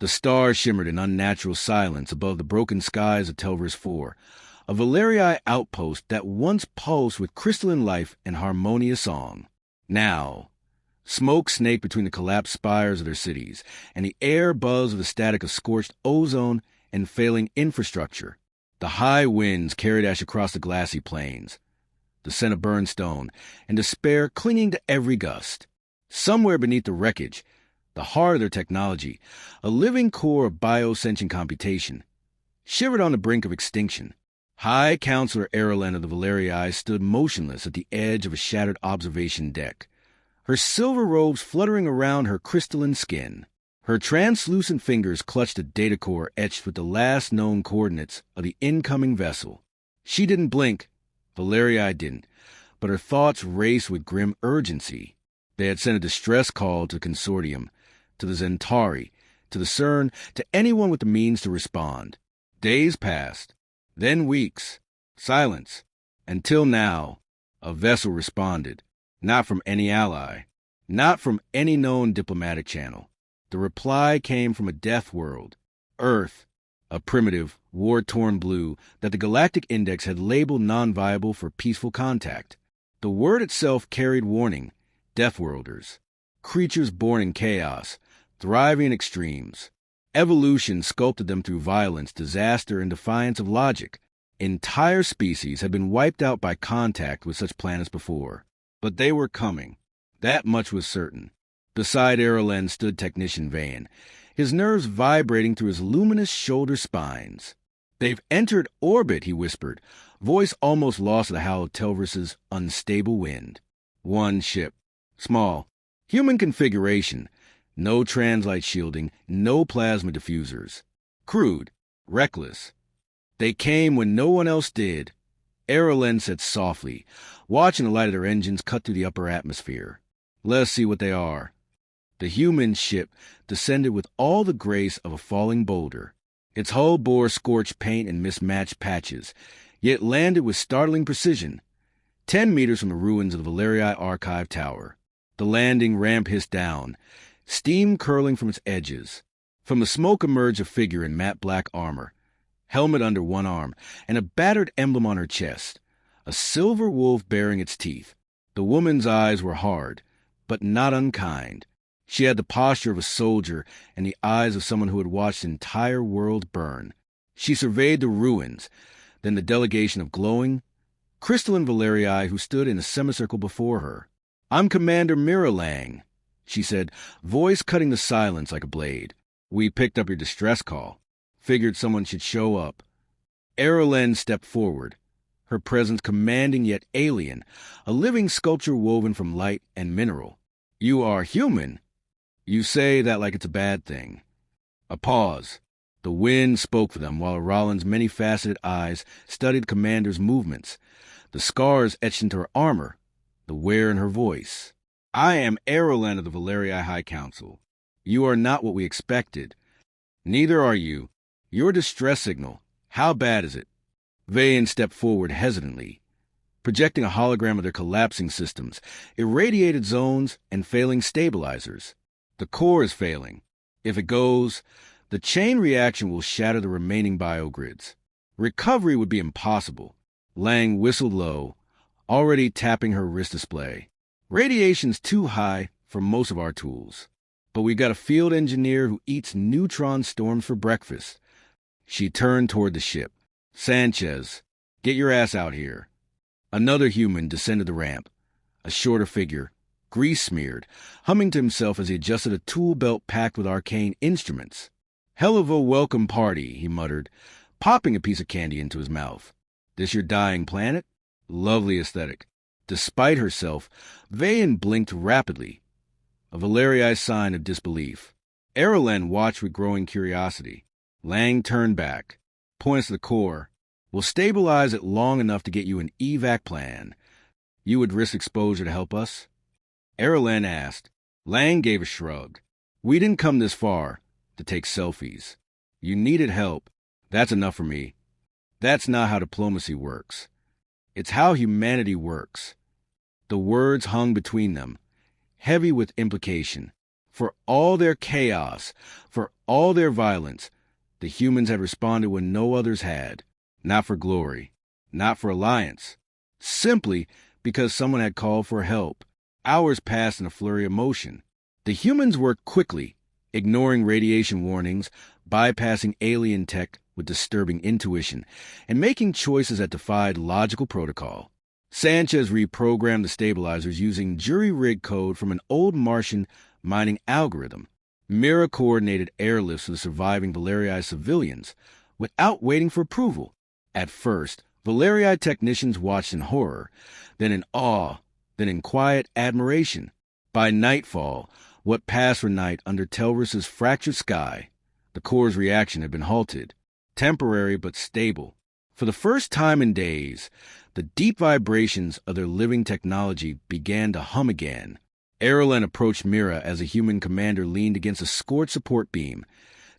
The stars shimmered in unnatural silence above the broken skies of Telveris 4, a Valerii outpost that once pulsed with crystalline life and harmonious song. Now, smoke snaked between the collapsed spires of their cities, and the air buzzed with the static of scorched ozone and failing infrastructure. The high winds carried ash across the glassy plains, the scent of burned stone, and despair clinging to every gust. Somewhere beneath the wreckage, the heart of their technology, a living core of biosentient computation, shivered on the brink of extinction. High Counselor Erlen of the Valerii stood motionless at the edge of a shattered observation deck, her silver robes fluttering around her crystalline skin. Her translucent fingers clutched a data core etched with the last known coordinates of the incoming vessel. She didn't blink, Valerii didn't, but her thoughts raced with grim urgency. They had sent a distress call to the Consortium, to the Zentari, to the CERN, to anyone with the means to respond. Days passed, then weeks, silence, until now, a vessel responded, not from any ally, not from any known diplomatic channel. The reply came from a death world, Earth, a primitive, war-torn blue that the Galactic Index had labeled non-viable for peaceful contact. The word itself carried warning: Deathworlders, creatures born in chaos, thriving in extremes. Evolution sculpted them through violence, disaster, and defiance of logic. Entire species had been wiped out by contact with such planets before. But they were coming. That much was certain. Beside Erlen stood Technician Vane, his nerves vibrating through his luminous shoulder spines. "They've entered orbit," he whispered, voice almost lost to the howl of Telveris' unstable wind. One ship. Small. Human configuration. No translite shielding, no plasma diffusers. Crude. Reckless. They came when no one else did. Erlen said softly, watching the light of their engines cut through the upper atmosphere. "Let's see what they are." The human ship descended with all the grace of a falling boulder. Its hull bore scorched paint and mismatched patches, yet landed with startling precision, 10 meters from the ruins of the Valerii Archive Tower. The landing ramp hissed down, steam curling from its edges. From the smoke emerged a figure in matte black armor, helmet under one arm, and a battered emblem on her chest, a silver wolf baring its teeth. The woman's eyes were hard, but not unkind. She had the posture of a soldier and the eyes of someone who had watched the entire world burn. She surveyed the ruins, then the delegation of glowing, crystalline Valerii who stood in a semicircle before her. "I'm Commander Miralang," she said, voice cutting the silence like a blade. "We picked up your distress call. Figured someone should show up." Erlen stepped forward, her presence commanding yet alien, a living sculpture woven from light and mineral. "You are human. You say that like it's a bad thing." A pause. The wind spoke for them while Rollins' many-faceted eyes studied the commander's movements, the scars etched into her armor, the wear in her voice. "I am Erlen of the Valerii High Council. You are not what we expected. Neither are you. Your distress signal, how bad is it?" Vane stepped forward hesitantly, projecting a hologram of their collapsing systems, irradiated zones, and failing stabilizers. "The core is failing. If it goes, the chain reaction will shatter the remaining biogrids. Recovery would be impossible." Lang whistled low, already tapping her wrist display. "Radiation's too high for most of our tools. But we got a field engineer who eats neutron storms for breakfast." She turned toward the ship. "Sanchez, get your ass out here." Another human descended the ramp, a shorter figure, grease-smeared, humming to himself as he adjusted a tool belt packed with arcane instruments. "Hell of a welcome party," he muttered, popping a piece of candy into his mouth. "This your dying planet? Lovely aesthetic." Despite herself, Vane blinked rapidly, a Valerii sign of disbelief. Erlen watched with growing curiosity. Lang turned back, points to the core. "We'll stabilize it long enough to get you an evac plan. You would risk exposure to help us?" Erlen asked. Lang gave a shrug. "We didn't come this far to take selfies. You needed help. That's enough for me. That's not how diplomacy works. It's how humanity works." The words hung between them, heavy with implication. For all their chaos, for all their violence, the humans had responded when no others had. Not for glory, not for alliance, simply because someone had called for help. Hours passed in a flurry of motion. The humans worked quickly, ignoring radiation warnings, bypassing alien tech with disturbing intuition, and making choices that defied logical protocol. Sanchez reprogrammed the stabilizers using jury-rig code from an old Martian mining algorithm. Mira coordinated airlifts for the surviving Valerii civilians without waiting for approval. At first, Valerii technicians watched in horror, then in awe, then in quiet admiration. By nightfall, what passed for night under Telveris' fractured sky, the core's reaction had been halted, temporary but stable. For the first time in days, the deep vibrations of their living technology began to hum again. Erlen approached Mira as a human commander leaned against a scorched support beam,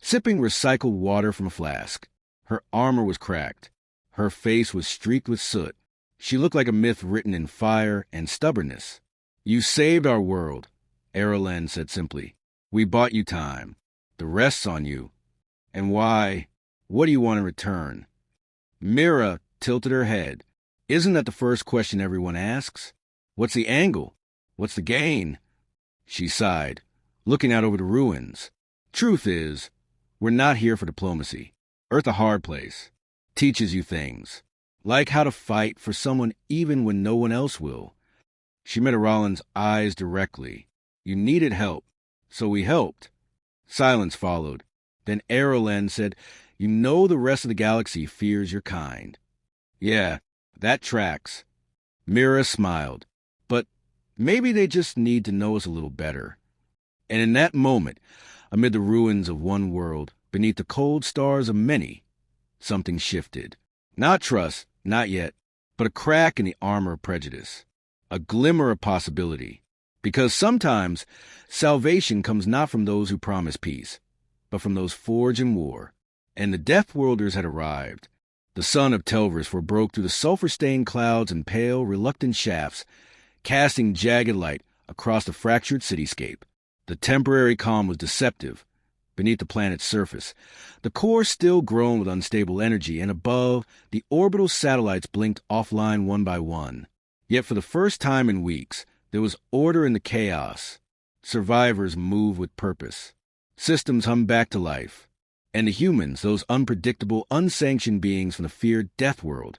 sipping recycled water from a flask. Her armor was cracked. Her face was streaked with soot. She looked like a myth written in fire and stubbornness. "You saved our world," Erlen said simply. "We bought you time. The rest's on you. And why? What do you want in return?" Mira tilted her head. "Isn't that the first question everyone asks? What's the angle? What's the gain?" She sighed, looking out over the ruins. "Truth is, we're not here for diplomacy. Earth a hard place. Teaches you things. Like how to fight for someone even when no one else will." She met Rollins' eyes directly. "You needed help, so we helped." Silence followed. Then Erlen said, "You know the rest of the galaxy fears your kind." "Yeah, that tracks." Mira smiled. "But maybe they just need to know us a little better." And in that moment, amid the ruins of one world, beneath the cold stars of many, something shifted. Not trust, not yet, but a crack in the armor of prejudice. A glimmer of possibility. Because sometimes salvation comes not from those who promise peace, but from those forged in war. And the Deathworlders had arrived. The sun of Telveris broke through the sulfur-stained clouds in pale, reluctant shafts, casting jagged light across the fractured cityscape. The temporary calm was deceptive. Beneath the planet's surface, the core still groaned with unstable energy, and above, the orbital satellites blinked offline one by one. Yet for the first time in weeks, there was order in the chaos. Survivors moved with purpose. Systems hummed back to life. And the humans, those unpredictable, unsanctioned beings from the feared death world,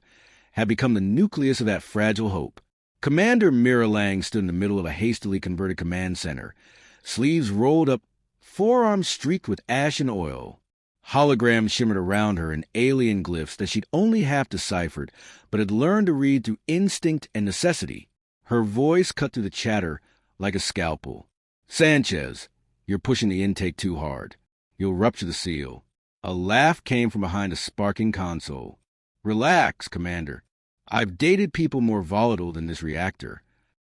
had become the nucleus of that fragile hope. Commander Mira Lang stood in the middle of a hastily converted command center, sleeves rolled up, forearms streaked with ash and oil. Holograms shimmered around her in alien glyphs that she'd only half deciphered, but had learned to read through instinct and necessity. Her voice cut through the chatter like a scalpel. "Sanchez, you're pushing the intake too hard. You'll rupture the seal." A laugh came from behind a sparking console. "Relax, Commander. I've dated people more volatile than this reactor."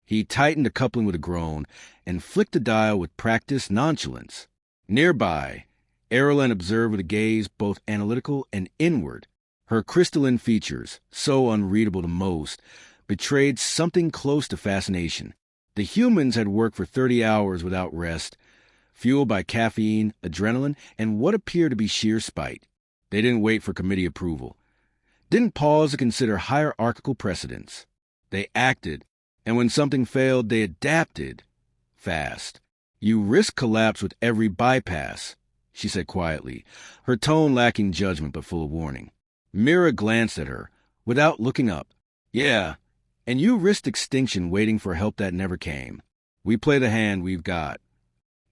He tightened the coupling with a groan and flicked the dial with practiced nonchalance. Nearby, Erlen observed with a gaze both analytical and inward. Her crystalline features, so unreadable to most, betrayed something close to fascination. The humans had worked for 30 hours without rest, fueled by caffeine, adrenaline, and what appeared to be sheer spite. They didn't wait for committee approval. Didn't pause to consider hierarchical precedents. They acted, and when something failed, they adapted. Fast. "You risk collapse with every bypass," she said quietly, her tone lacking judgment but full of warning. Mira glanced at her, without looking up. "Yeah, and you risked extinction waiting for help that never came. We play the hand we've got."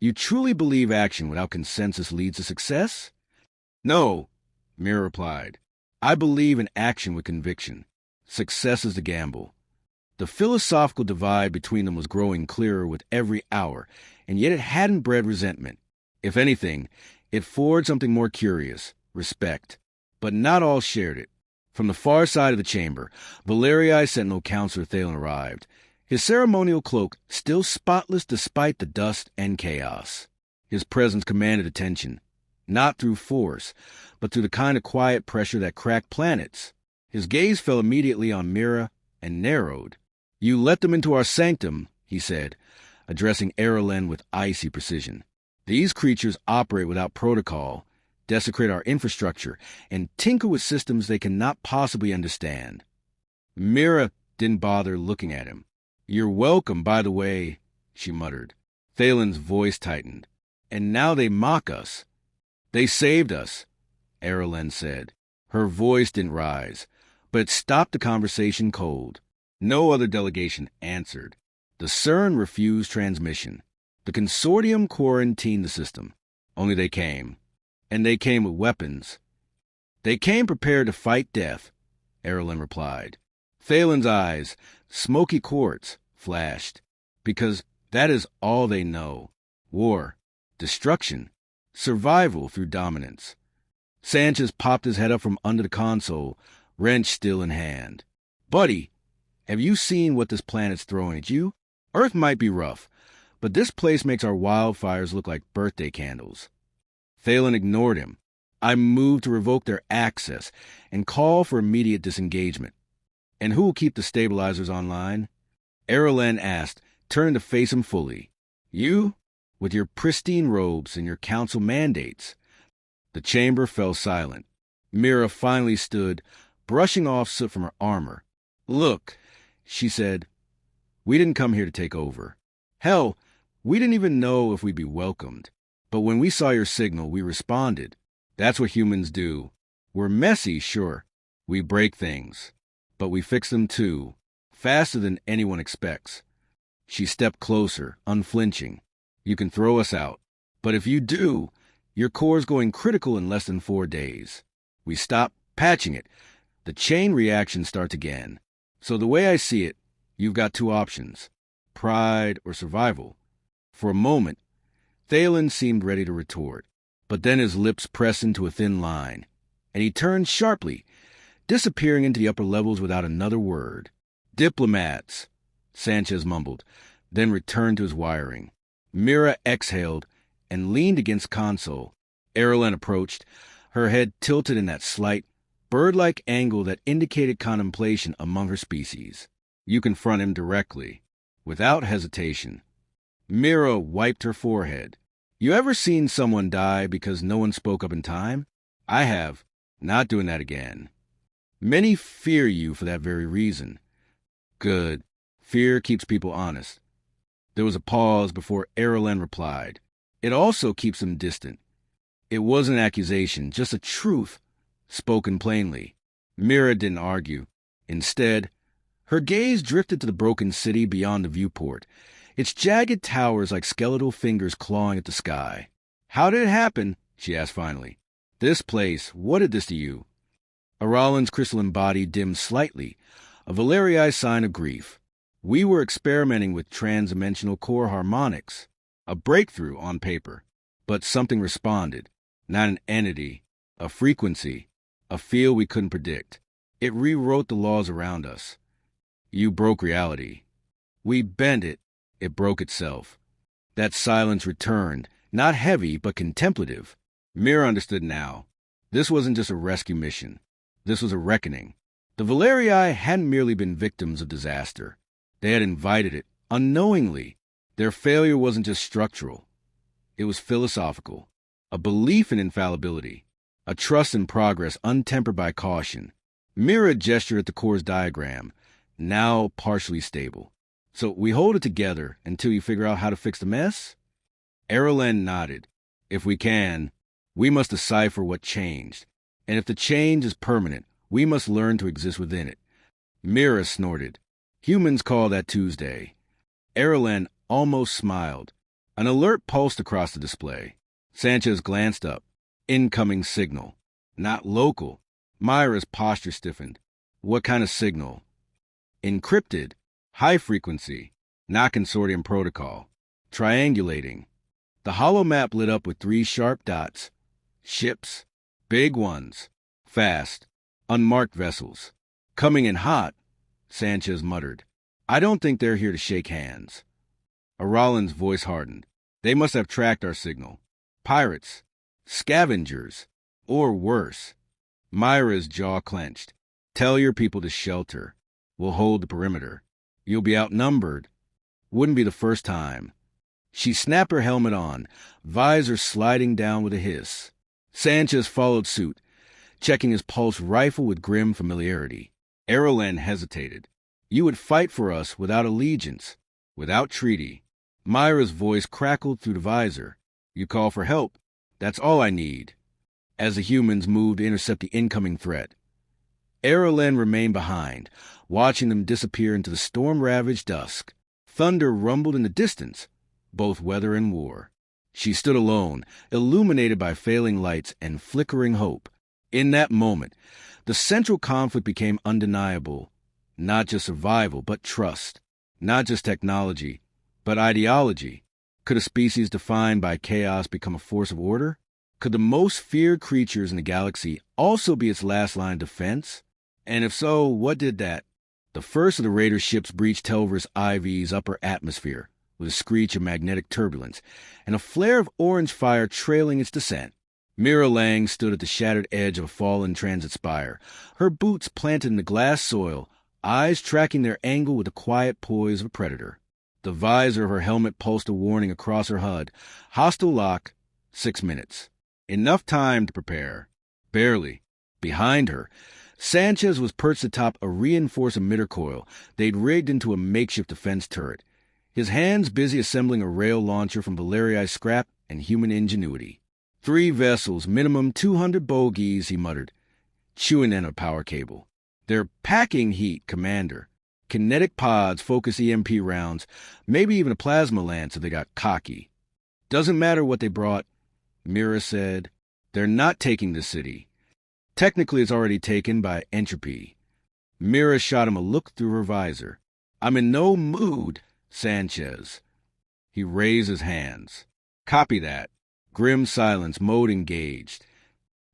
"You truly believe action without consensus leads to success?" "No," Mira replied. "I believe in action with conviction. Success is the gamble." The philosophical divide between them was growing clearer with every hour, and yet it hadn't bred resentment. If anything, it forged something more curious, respect. But not all shared it. From the far side of the chamber, Valerii Sentinel Counselor Thalen arrived, his ceremonial cloak still spotless despite the dust and chaos. His presence commanded attention, not through force, but through the kind of quiet pressure that cracked planets. His gaze fell immediately on Mira and narrowed. "You let them into our sanctum," he said, addressing Erlen with icy precision. These creatures operate without protocol, desecrate our infrastructure, and tinker with systems they cannot possibly understand. Mira didn't bother looking at him. "You're welcome, by the way," she muttered. Thalen's voice tightened. "And now they mock us." "They saved us," Erlen said. Her voice didn't rise, but it stopped the conversation cold. No other delegation answered. The CERN refused transmission. The consortium quarantined the system. Only they came. And they came with weapons. "They came prepared to fight death," Erlen replied. Thalen's eyes, smoky quartz, flashed. Because that is all they know. War, destruction, survival through dominance. Sanchez popped his head up from under the console, wrench still in hand. "Buddy, have you seen what this planet's throwing at you? Earth might be rough, but this place makes our wildfires look like birthday candles." Thalen ignored him. "I moved to revoke their access and call for immediate disengagement." "And who will keep the stabilizers online?" Erlen asked, turning to face him fully. "You, with your pristine robes and your council mandates." The chamber fell silent. Mira finally stood, brushing off soot from her armor. "Look," she said, "we didn't come here to take over. Hell, we didn't even know if we'd be welcomed. But when we saw your signal, we responded. That's what humans do. We're messy, sure. We break things. But we fix them too, faster than anyone expects." She stepped closer, unflinching. "You can throw us out. But if you do, your core's going critical in less than 4 days. We stop patching it. The chain reaction starts again. So the way I see it, you've got 2 options. Pride or survival." For a moment, Thalen seemed ready to retort. But then his lips pressed into a thin line, and he turned sharply, disappearing into the upper levels without another word. "Diplomats," Sanchez mumbled, then returned to his wiring. Mira exhaled and leaned against console. Erlen approached, her head tilted in that slight, bird-like angle that indicated contemplation among her species. You confront him directly, without hesitation. Mira wiped her forehead. "You ever seen someone die because no one spoke up in time? I have. Not doing that again. Many fear you for that very reason." "Good. Fear keeps people honest." There was a pause before Erlen replied. "It also keeps them distant." It wasn't an accusation, just a truth, spoken plainly. Mira didn't argue. Instead, her gaze drifted to the broken city beyond the viewport, its jagged towers like skeletal fingers clawing at the sky. "How did it happen?" she asked finally. "This place, what did this to you?" Aralan's crystalline body dimmed slightly, a Valerii sign of grief. "We were experimenting with trans-dimensional core harmonics. A breakthrough on paper. But something responded. Not an entity, a frequency, a field we couldn't predict. It rewrote the laws around us. You broke reality. We bent it. It broke itself." That silence returned, not heavy, but contemplative. Mira understood now. This wasn't just a rescue mission. This was a reckoning. The Valerii hadn't merely been victims of disaster. They had invited it, unknowingly. Their failure wasn't just structural. It was philosophical. A belief in infallibility. A trust in progress untempered by caution. Mira gestured at the core's diagram, now partially stable. "So we hold it together until you figure out how to fix the mess?" Erlen nodded. "If we can, we must decipher what changed. And if the change is permanent, we must learn to exist within it." Mira snorted. "Humans call that Tuesday." Erlen almost smiled. An alert pulsed across the display. Sanchez glanced up. Incoming signal. Not local. Myra's posture stiffened. "What kind of signal?" "Encrypted. High frequency. Not consortium protocol. Triangulating." The hollow map lit up with 3 sharp dots. Ships. Big ones. Fast. Unmarked vessels. "Coming in hot," Sanchez muttered. "I don't think they're here to shake hands." Aralan's voice hardened. "They must have tracked our signal. Pirates. Scavengers. Or worse." Myra's jaw clenched. "Tell your people to shelter. We'll hold the perimeter. You'll be outnumbered. Wouldn't be the first time." She snapped her helmet on, visor sliding down with a hiss. Sanchez followed suit, checking his pulse rifle with grim familiarity. Erlen hesitated. You would fight for us without allegiance, without treaty. Myra's voice crackled through the visor. You call for help. That's all I need. As the humans moved to intercept the incoming threat, Erlen remained behind, watching them disappear into the storm-ravaged dusk. Thunder rumbled in the distance, both weather and war. She stood alone, illuminated by failing lights and flickering hope. In that moment, the central conflict became undeniable. Not just survival, but trust. Not just technology, but ideology. Could a species defined by chaos become a force of order? Could the most feared creatures in the galaxy also be its last line of defense? And if so, what did that? The first of the Raider ships breached Telveris IV's upper atmosphere with a screech of magnetic turbulence and a flare of orange fire trailing its descent. Mira Lang stood at the shattered edge of a fallen transit spire, her boots planted in the glass soil, eyes tracking their angle with the quiet poise of a predator. The visor of her helmet pulsed a warning across her HUD. Hostile lock, 6 minutes. Enough time to prepare. Barely. Behind her, Sanchez was perched atop a reinforced emitter coil they'd rigged into a makeshift defense turret, his hands busy assembling a rail launcher from Valerii's scrap and human ingenuity. 3 vessels, minimum 200 bogies, he muttered, chewing in a power cable. They're packing heat, Commander. Kinetic pods, focus EMP rounds, maybe even a plasma lance if they got cocky. Doesn't matter what they brought, Mira said. They're not taking the city. Technically, it's already taken by entropy. Mira shot him a look through her visor. I'm in no mood, Sanchez. He raised his hands. Copy that. Grim silence, mode engaged.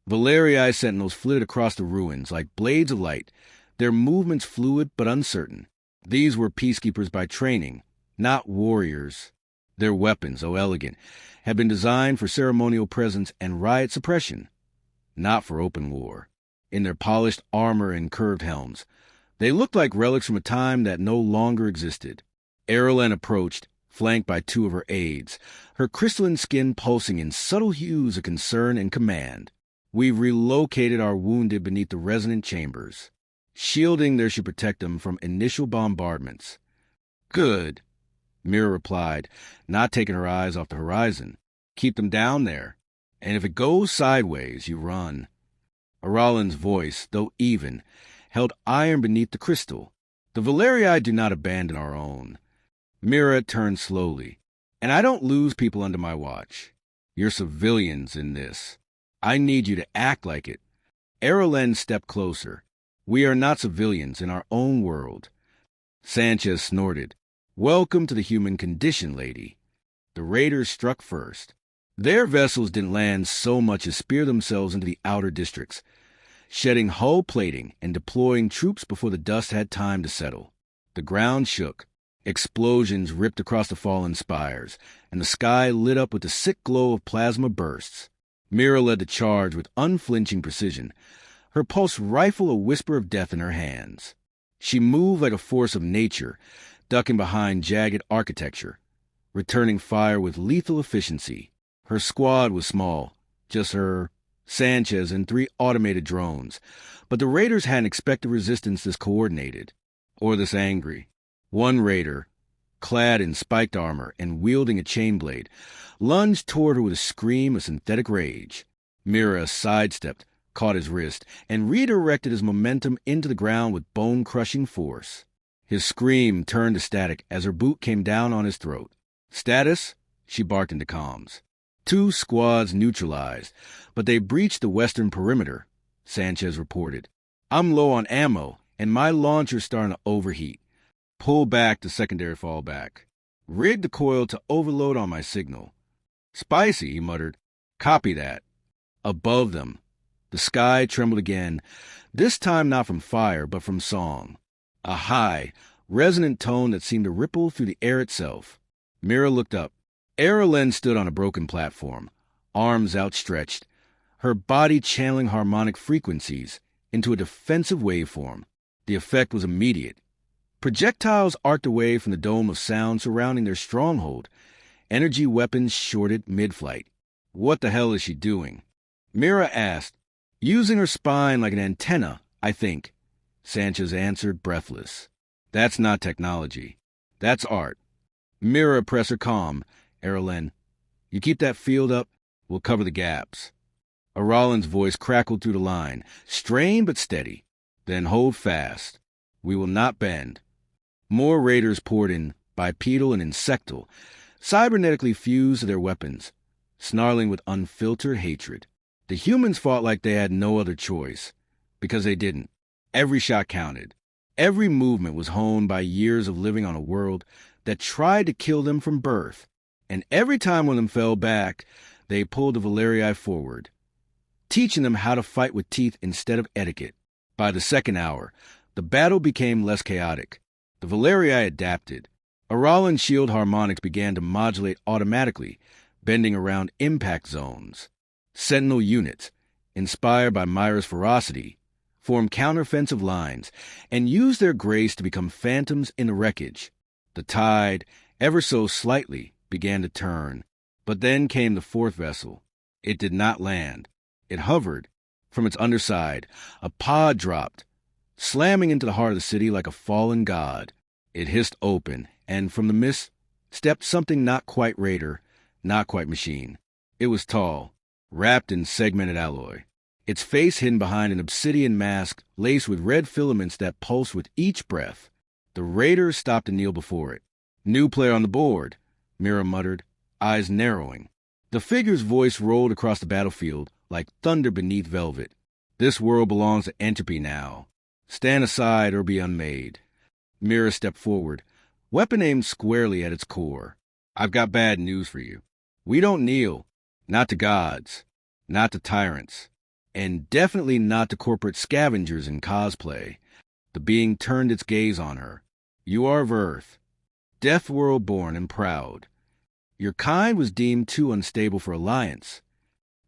Valerii's sentinels flitted across the ruins like blades of light, their movements fluid but uncertain. These were peacekeepers by training, not warriors. Their weapons, though elegant, had been designed for ceremonial presence and riot suppression, not for open war. In their polished armor and curved helms, they looked like relics from a time that no longer existed. Erlen approached, flanked by 2 of her aides, her crystalline skin pulsing in subtle hues of concern and command. We've relocated our wounded beneath the resonant chambers. Shielding there should protect them from initial bombardments. Good, Mira replied, not taking her eyes off the horizon. Keep them down there. And if it goes sideways, you run. Aralan's voice, though even, held iron beneath the crystal. The Valerii do not abandon our own. Mira turned slowly. And I don't lose people under my watch. You're civilians in this. I need you to act like it. Erlen stepped closer. We are not civilians in our own world. Sanchez snorted. Welcome to the human condition, lady. The raiders struck first. Their vessels didn't land so much as spear themselves into the outer districts, shedding hull plating and deploying troops before the dust had time to settle. The ground shook. Explosions ripped across the fallen spires, and the sky lit up with the sick glow of plasma bursts. Mira led the charge with unflinching precision, her pulse rifle a whisper of death in her hands. She moved like a force of nature, ducking behind jagged architecture, returning fire with lethal efficiency. Her squad was small, just her, Sanchez, and 3 automated drones, but the raiders hadn't expected resistance this coordinated, or this angry. One raider, clad in spiked armor and wielding a chain blade, lunged toward her with a scream of synthetic rage. Mira sidestepped, caught his wrist, and redirected his momentum into the ground with bone-crushing force. His scream turned to static as her boot came down on his throat. Status? She barked into comms. 2 squads neutralized, but they breached the western perimeter, Sanchez reported. I'm low on ammo, and my launcher's starting to overheat. Pull back to secondary fallback. Rig the coil to overload on my signal. Spicy, he muttered. Copy that. Above them, the sky trembled again, this time not from fire, but from song. A high, resonant tone that seemed to ripple through the air itself. Mira looked up. Erlen stood on a broken platform, arms outstretched, her body channeling harmonic frequencies into a defensive waveform. The effect was immediate. Projectiles arced away from the dome of sound surrounding their stronghold, Energy weapons shorted mid-flight. What the hell is she doing? Mira asked. Using her spine like an antenna, I think. Sanchez answered, breathless. That's not technology. That's art. Mira, press her calm. Erlen, you keep that field up, we'll cover the gaps. Aralan's voice crackled through the line, strained but steady. Then hold fast. We will not bend. More raiders poured in, bipedal and insectal, cybernetically fused to their weapons, snarling with unfiltered hatred. The humans fought like they had no other choice, because they didn't. Every shot counted. Every movement was honed by years of living on a world that tried to kill them from birth. And every time one of them fell back, they pulled the Valerii forward, teaching them how to fight with teeth instead of etiquette. By the second hour, the battle became less chaotic. The Valerii adapted. Aralan's shield harmonics began to modulate automatically, bending around impact zones. Sentinel units, inspired by Myra's ferocity, formed counteroffensive lines and used their grace to become phantoms in the wreckage. The tide, ever so slightly, began to turn. But then came the fourth vessel. It did not land. It hovered. From its underside, a pod dropped, slamming into the heart of the city like a fallen god. It hissed open, and from the mist stepped something not quite raider, not quite machine. It was tall, wrapped in segmented alloy, its face hidden behind an obsidian mask laced with red filaments that pulsed with each breath. The raiders stopped to kneel before it. New player on the board, Mira muttered, eyes narrowing. The figure's voice rolled across the battlefield like thunder beneath velvet. This world belongs to entropy now. Stand aside or be unmade. Mira stepped forward, weapon aimed squarely at its core. I've got bad news for you. We don't kneel. Not to gods. Not to tyrants. And definitely not to corporate scavengers in cosplay. The being turned its gaze on her. You are of Earth. Deathworld born and proud. Your kind was deemed too unstable for alliance.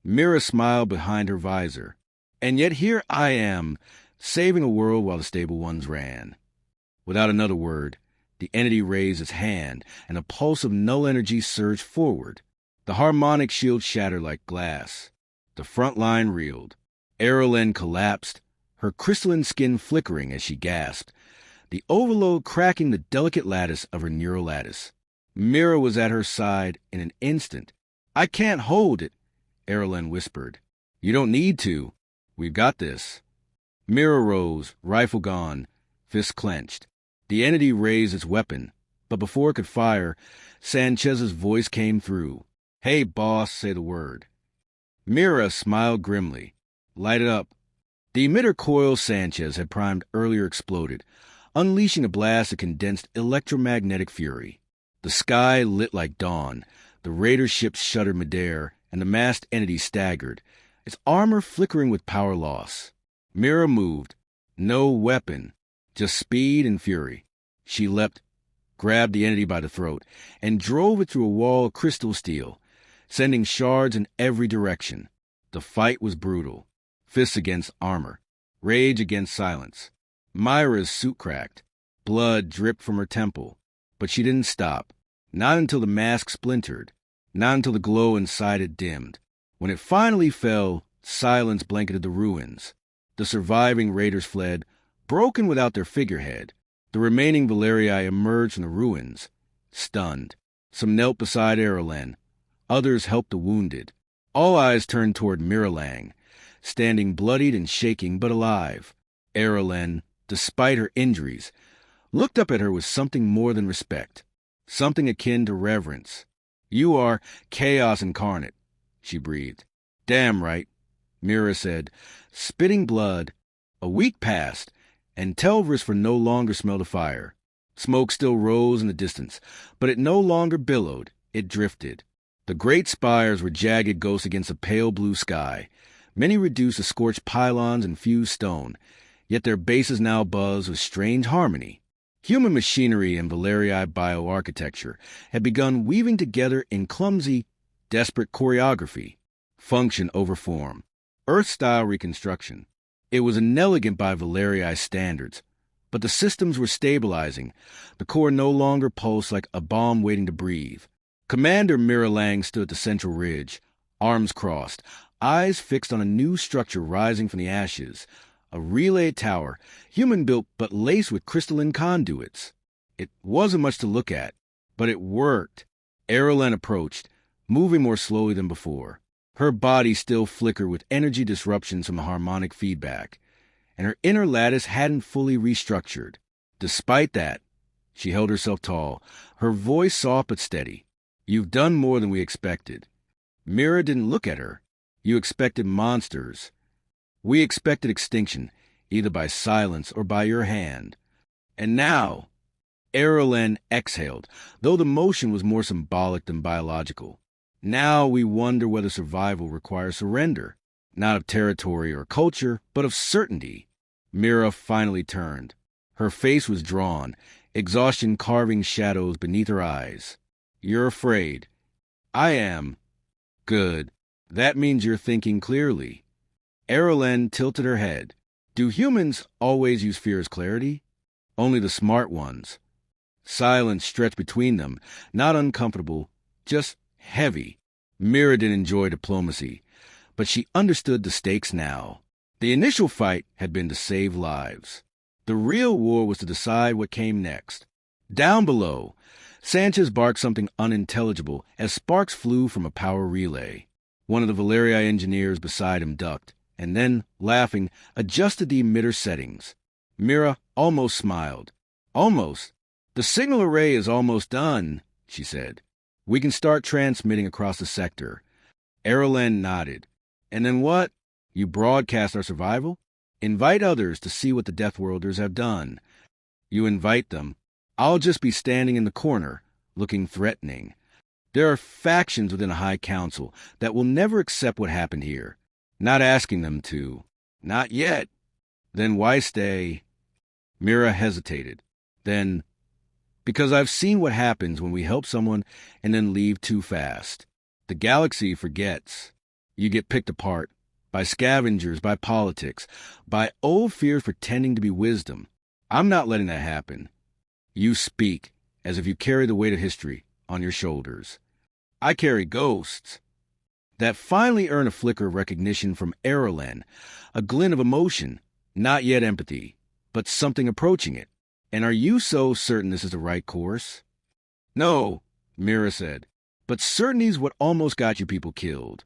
Mira smiled behind her visor. And yet here I am, saving a world while the stable ones ran. Without another word, the entity raised its hand, and a pulse of null energy surged forward. The harmonic shield shattered like glass. The front line reeled. Erlen collapsed, her crystalline skin flickering as she gasped, the overload cracking the delicate lattice of her neural lattice. Mira was at her side in an instant. I can't hold it, Erlen whispered. You don't need to. We've got this. Mira rose, rifle gone, fists clenched. The entity raised its weapon, but before it could fire, Sanchez's voice came through. Hey, boss, say the word. Mira smiled grimly. Light it up. The emitter coil Sanchez had primed earlier exploded, unleashing a blast of condensed electromagnetic fury. The sky lit like dawn, the raider ships shuddered midair, and the masked entity staggered, its armor flickering with power loss. Mira moved. No weapon, just speed and fury. She leapt, grabbed the entity by the throat, and drove it through a wall of crystal steel, sending shards in every direction. The fight was brutal. Fists against armor, rage against silence. Myra's suit cracked. Blood dripped from her temple. But she didn't stop. Not until the mask splintered. Not until the glow inside it dimmed. When it finally fell, silence blanketed the ruins. The surviving raiders fled, broken without their figurehead. The remaining Valerii emerged from the ruins, stunned. Some knelt beside Erlen. Others helped the wounded. All eyes turned toward Miralang, standing bloodied and shaking but alive. Erlen, despite her injuries, looked up at her with something more than respect, something akin to reverence. You are chaos incarnate, she breathed. Damn right, Mira said, spitting blood. A week passed, and Telveris no longer smelled of fire. Smoke still rose in the distance, but it no longer billowed, it drifted. The great spires were jagged ghosts against a pale blue sky, many reduced to scorched pylons and fused stone, yet their bases now buzzed with strange harmony. Human machinery and Valerii bioarchitecture had begun weaving together in clumsy, desperate choreography, function over form, Earth-style reconstruction. It was inelegant by Valerii standards, but the systems were stabilizing. The core no longer pulsed like a bomb waiting to breathe. Commander Mira Lang stood at the central ridge, arms crossed, eyes fixed on a new structure rising from the ashes. A relay tower, human-built but laced with crystalline conduits. It wasn't much to look at, but it worked. Erlen approached, moving more slowly than before. Her body still flickered with energy disruptions from the harmonic feedback, and her inner lattice hadn't fully restructured. Despite that, she held herself tall, her voice soft but steady. "You've done more than we expected." Mira didn't look at her. "You expected monsters. We expected extinction, either by silence or by your hand. And now," Erlen exhaled, though the motion was more symbolic than biological. "Now we wonder whether survival requires surrender, not of territory or culture, but of certainty." Mira finally turned. Her face was drawn, exhaustion carving shadows beneath her eyes. "You're afraid." "I am." "Good. That means you're thinking clearly." Erlen tilted her head. "Do humans always use fear as clarity?" "Only the smart ones." Silence stretched between them, not uncomfortable, just heavy. Mira didn't enjoy diplomacy, but she understood the stakes now. The initial fight had been to save lives. The real war was to decide what came next. Down below, Sanchez barked something unintelligible as sparks flew from a power relay. One of the Valerii engineers beside him ducked, and then, laughing, adjusted the emitter settings. Mira almost smiled. "Almost. The signal array is almost done," she said. "We can start transmitting across the sector." Erlen nodded. "And then what? You broadcast our survival? Invite others to see what the Deathworlders have done." "You invite them. I'll just be standing in the corner, looking threatening. There are factions within the High Council that will never accept what happened here. Not asking them to. Not yet." "Then why stay?" Mira hesitated. Then, "Because I've seen what happens when we help someone and then leave too fast. The galaxy forgets. You get picked apart. By scavengers, by politics, by old fears pretending to be wisdom. I'm not letting that happen." "You speak as if you carry the weight of history on your shoulders." "I carry ghosts." That finally earned a flicker of recognition from Erlen, a glint of emotion, not yet empathy, but something approaching it. "And are you so certain this is the right course?" "No," Mira said, "but certainty's what almost got you people killed."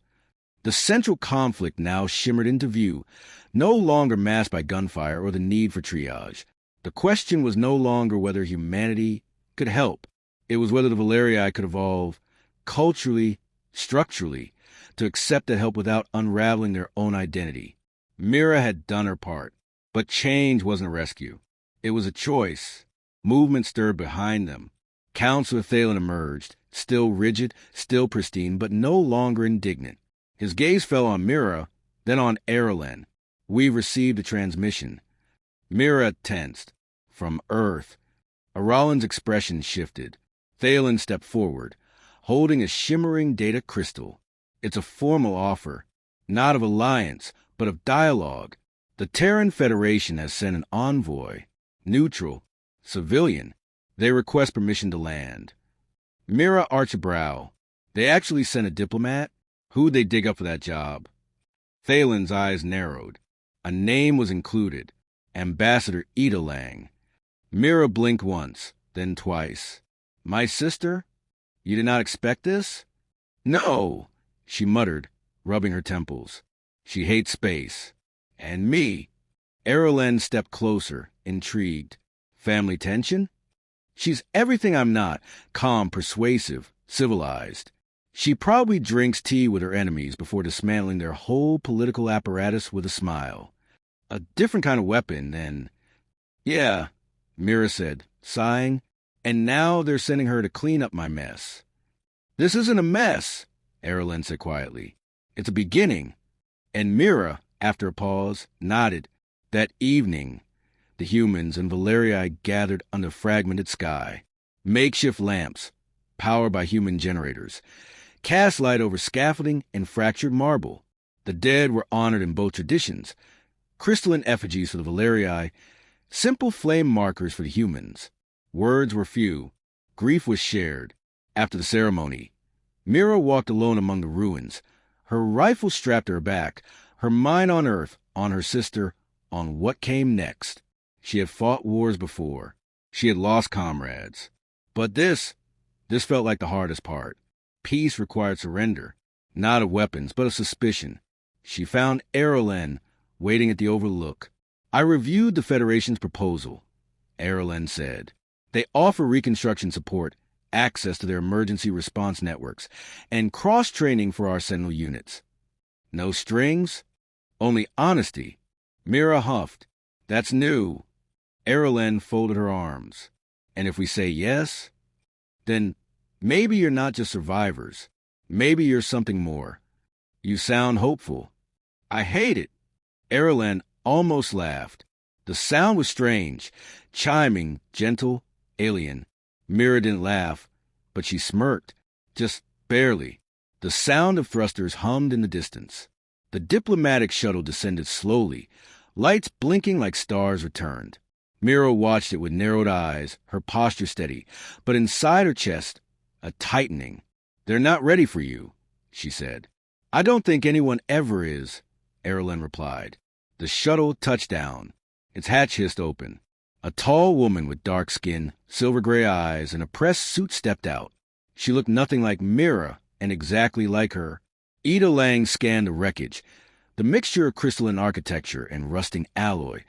The central conflict now shimmered into view, no longer masked by gunfire or the need for triage. The question was no longer whether humanity could help. It was whether the Valerii could evolve, culturally, structurally, to accept that help without unraveling their own identity. Mira had done her part, but change wasn't a rescue. It was a choice. Movement stirred behind them. Counselor Thalen emerged, still rigid, still pristine, but no longer indignant. His gaze fell on Mira, then on Erlen. "We've received a transmission." Mira tensed. "From Earth." Aralan's expression shifted. Thalen stepped forward, holding a shimmering data crystal. "It's a formal offer, not of alliance, but of dialogue. The Terran Federation has sent an envoy, neutral, civilian. They request permission to land." Mira arched a brow. "They actually sent a diplomat? Who'd they dig up for that job?" Thalen's eyes narrowed. A name was included. Ambassador Ida Lang. Mira blinked once, then twice. "My sister? You did not expect this?" "No," she muttered, rubbing her temples. "She hates space. And me." Erlen stepped closer, intrigued. "Family tension?" "She's everything I'm not. Calm, persuasive, civilized. She probably drinks tea with her enemies before dismantling their whole political apparatus with a smile. A different kind of weapon than—" "Yeah," Mira said, sighing. "And now they're sending her to clean up my mess." "This isn't a mess," Erlen said quietly. "It's a beginning." And Mira, after a pause, nodded. That evening, the humans and Valerii gathered under fragmented sky. Makeshift lamps, powered by human generators, cast light over scaffolding and fractured marble. The dead were honored in both traditions. Crystalline effigies for the Valerii, simple flame markers for the humans. Words were few. Grief was shared. After the ceremony, Mira walked alone among the ruins, her rifle strapped to her back, her mind on Earth, on her sister, on what came next. She had fought wars before. She had lost comrades. But this felt like the hardest part. Peace required surrender, not of weapons, but of suspicion. She found Erlen waiting at the Overlook. I reviewed the Federation's proposal, Erlen said. They offer reconstruction support, access to their emergency response networks, and cross-training for our Sentinel units. No strings, only honesty. Mira huffed. That's new. Erlen folded her arms. And if we say yes, then maybe you're not just survivors. Maybe you're something more. You sound hopeful. I hate it. Erlen almost laughed. The sound was strange, chiming, gentle, alien. Mira didn't laugh, but she smirked, just barely. The sound of thrusters hummed in the distance. The diplomatic shuttle descended slowly. Lights blinking like stars returned. Mira watched it with narrowed eyes, her posture steady, but inside her chest, a tightening. They're not ready for you, she said. I don't think anyone ever is, Erlen replied. The shuttle touched down. Its hatch hissed open. A tall woman with dark skin, silver-gray eyes, and a pressed suit stepped out. She looked nothing like Mira, and exactly like her. Ida Lang scanned the wreckage. The mixture of crystalline architecture and rusting alloy.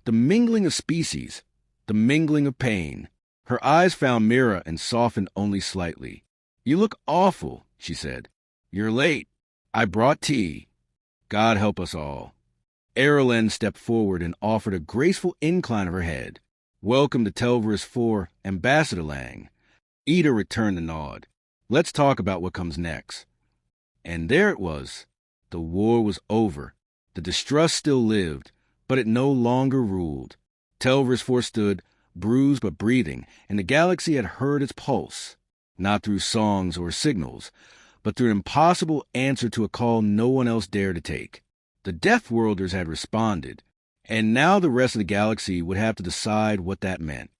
The mingling of species. The mingling of pain. Her eyes found Mira and softened only slightly. You look awful, she said. You're late. I brought tea. God help us all. Erlen stepped forward and offered a graceful incline of her head. Welcome to Telveris 4, Ambassador Lang. Ida returned the nod. Let's talk about what comes next. And there it was. The war was over. The distrust still lived, but it no longer ruled. Telveris 4 stood, bruised but breathing, and the galaxy had heard its pulse, not through songs or signals, but through an impossible answer to a call no one else dared to take. The Deathworlders had responded, and now the rest of the galaxy would have to decide what that meant.